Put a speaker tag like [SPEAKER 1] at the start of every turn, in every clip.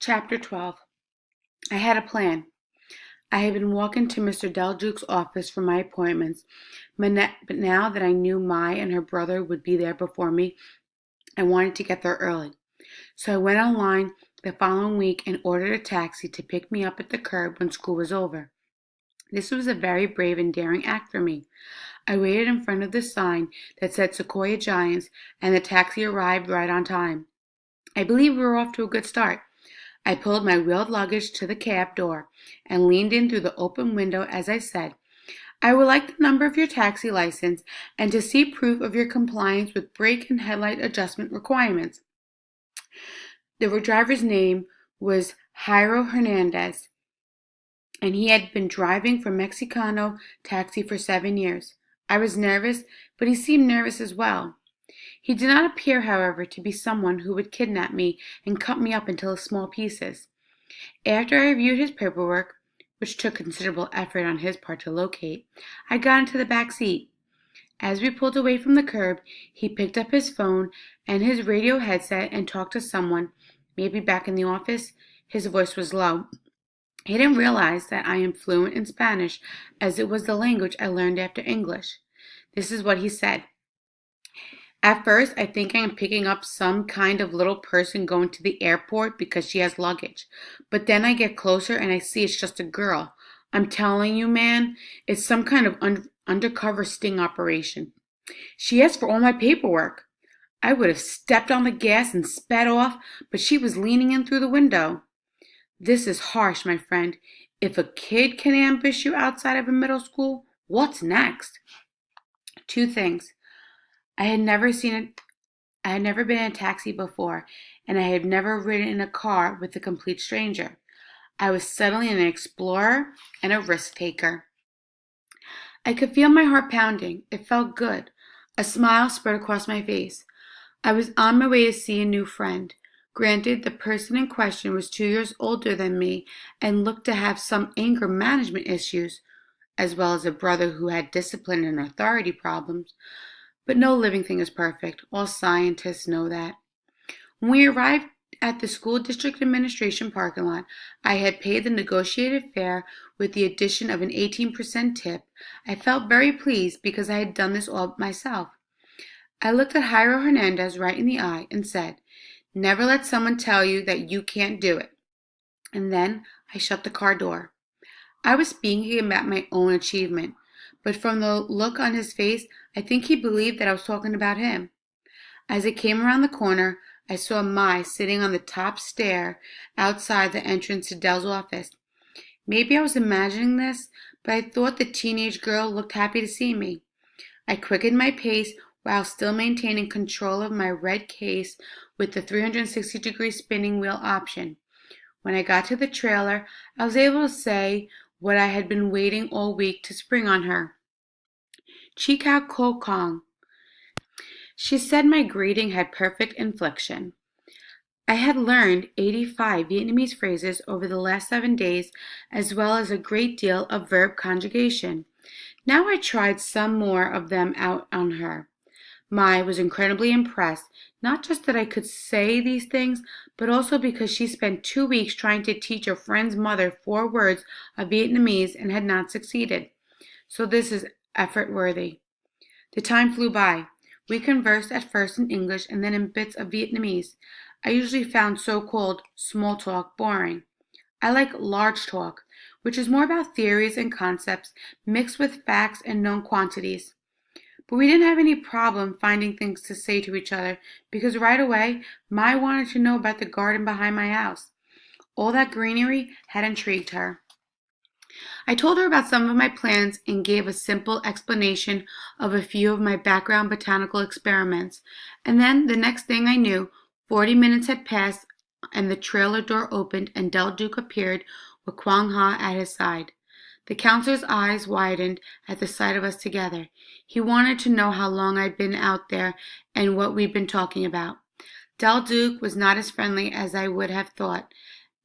[SPEAKER 1] Chapter 12. I had a plan. I had been walking to Mr. Del Duke's office for my appointments, but now that I knew Mai and her brother would be there before me, I wanted to get there early. So I went online the following week and ordered a taxi to pick me up at the curb when school was over. This was a very brave and daring act for me. I waited in front of the sign that said Sequoia Giants, and the taxi arrived right on time. I believe we were off to a good start. I pulled my wheeled luggage to the cab door and leaned in through the open window as I said, "I would like the number of your taxi license and to see proof of your compliance with brake and headlight adjustment requirements." The driver's name was Jairo Hernandez, and he had been driving for Mexicano Taxi for 7 years. I was nervous, but he seemed nervous as well. He did not appear, however, to be someone who would kidnap me and cut me up into small pieces. After I reviewed his paperwork, which took considerable effort on his part to locate, I got into the back seat. As we pulled away from the curb, he picked up his phone and his radio headset and talked to someone, maybe back in the office. His voice was low. He didn't realize that I am fluent in Spanish, as it was the language I learned after English. This is what he said. "At first, I think I am picking up some kind of little person going to the airport because she has luggage. But then I get closer and I see it's just a girl. I'm telling you, man, it's some kind of undercover sting operation. She asked for all my paperwork." I would have stepped on the gas and sped off, but she was leaning in through the window. This is harsh, my friend. If a kid can ambush you outside of a middle school, what's next? Two things. I had never been in a taxi before, and I had never ridden in a car with a complete stranger. I was suddenly an explorer and a risk taker. I could feel my heart pounding. It felt good. A smile spread across my face. I was on my way to see a new friend. Granted, the person in question was 2 years older than me and looked to have some anger management issues, as well as a brother who had discipline and authority problems. But no living thing is perfect. All scientists know that. When we arrived at the school district administration parking lot, I had paid the negotiated fare with the addition of an 18% tip. I felt very pleased because I had done this all myself. I looked at Jairo Hernandez right in the eye and said, "Never let someone tell you that you can't do it." And then I shut the car door. I was speaking about my own achievement, but from the look on his face, I think he believed that I was talking about him. As I came around the corner, I saw Mai sitting on the top stair outside the entrance to Dell's office. Maybe I was imagining this, but I thought the teenage girl looked happy to see me. I quickened my pace while still maintaining control of my red case with the 360-degree spinning wheel option. When I got to the trailer, I was able to say what I had been waiting all week to spring on her. "Chikao Ko Kong." She said my greeting had perfect inflection. I had learned 85 Vietnamese phrases over the last 7 days, as well as a great deal of verb conjugation. Now I tried some more of them out on her. Mai was incredibly impressed, not just that I could say these things, but also because she spent 2 weeks trying to teach a friend's mother 4 words of Vietnamese and had not succeeded. So this is effort worthy. The time flew by. We conversed at first in English and then in bits of Vietnamese. I usually found so-called small talk boring. I like large talk, which is more about theories and concepts mixed with facts and known quantities. But we didn't have any problem finding things to say to each other because right away, Mai wanted to know about the garden behind my house. All that greenery had intrigued her. I told her about some of my plans and gave a simple explanation of a few of my background botanical experiments. And then the next thing I knew, 40 minutes had passed and the trailer door opened and Del Duke appeared with Quang Ha at his side. The counselor's eyes widened at the sight of us together. He wanted to know how long I'd been out there and what we'd been talking about. Del Duke was not as friendly as I would have thought,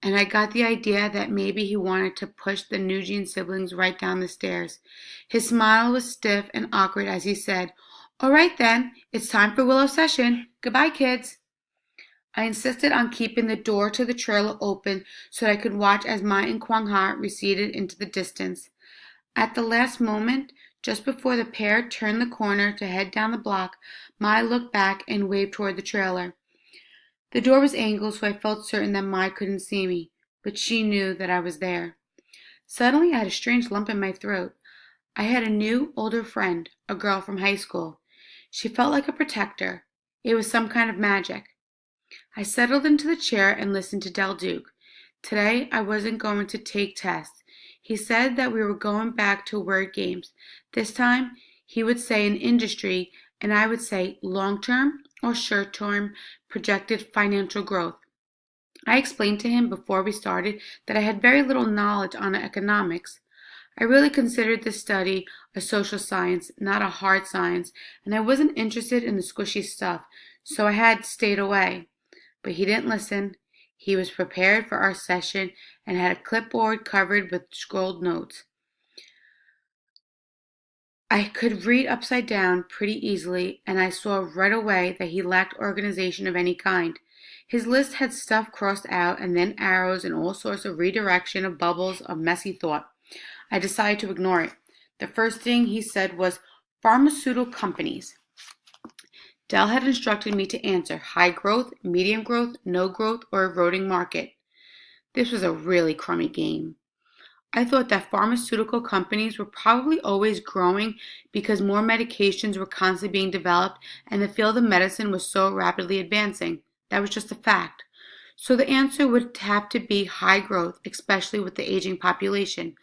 [SPEAKER 1] and I got the idea that maybe he wanted to push the Nugent siblings right down the stairs. His smile was stiff and awkward as he said, "All right then, it's time for Willow session. Goodbye, kids." I insisted on keeping the door to the trailer open so that I could watch as Mai and Kwang Ha receded into the distance. At the last moment, just before the pair turned the corner to head down the block, Mai looked back and waved toward the trailer. The door was angled, so I felt certain that Mai couldn't see me, but she knew that I was there. Suddenly, I had a strange lump in my throat. I had a new, older friend, a girl from high school. She felt like a protector. It was some kind of magic. I settled into the chair and listened to Del Duke. Today, I wasn't going to take tests. He said that we were going back to word games. This time, he would say an industry, and I would say long-term or short-term projected financial growth. I explained to him before we started that I had very little knowledge on economics. I really considered this study a social science, not a hard science, and I wasn't interested in the squishy stuff, so I had stayed away. But he didn't listen. He was prepared for our session and had a clipboard covered with scrolled notes. I could read upside down pretty easily, and I saw right away that he lacked organization of any kind. His list had stuff crossed out and then arrows and all sorts of redirection of bubbles of messy thought. I decided to ignore it. The first thing he said was pharmaceutical companies. Dell had instructed me to answer high growth, medium growth, no growth, or eroding market. This was a really crummy game. I thought that pharmaceutical companies were probably always growing because more medications were constantly being developed and the field of medicine was so rapidly advancing. That was just a fact. So the answer would have to be high growth, especially with the aging population.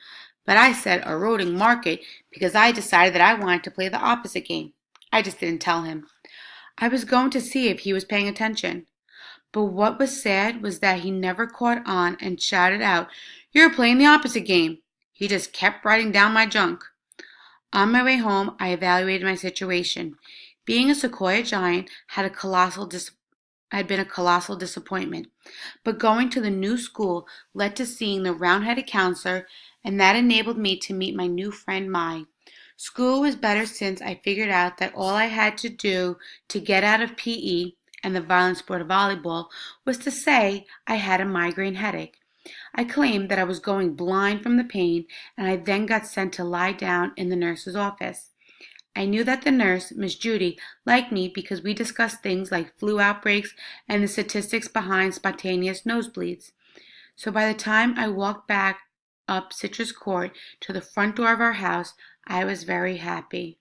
[SPEAKER 1] But I said eroding market because I decided that I wanted to play the opposite game. I just didn't tell him. I was going to see if he was paying attention. But what was sad was that he never caught on and shouted out, "You're playing the opposite game." He just kept writing down my junk. On my way home, I evaluated my situation. Being a Sequoia giant had been a colossal disappointment. But going to the new school led to seeing the round-headed counselor, and that enabled me to meet my new friend Mai. School was better since I figured out that all I had to do to get out of PE and the violent sport of volleyball was to say I had a migraine headache. I claimed that I was going blind from the pain, and I then got sent to lie down in the nurse's office. I knew that the nurse, Miss Judy, liked me because we discussed things like flu outbreaks and the statistics behind spontaneous nosebleeds. So by the time I walked back up Citrus Court to the front door of our house, I was very happy.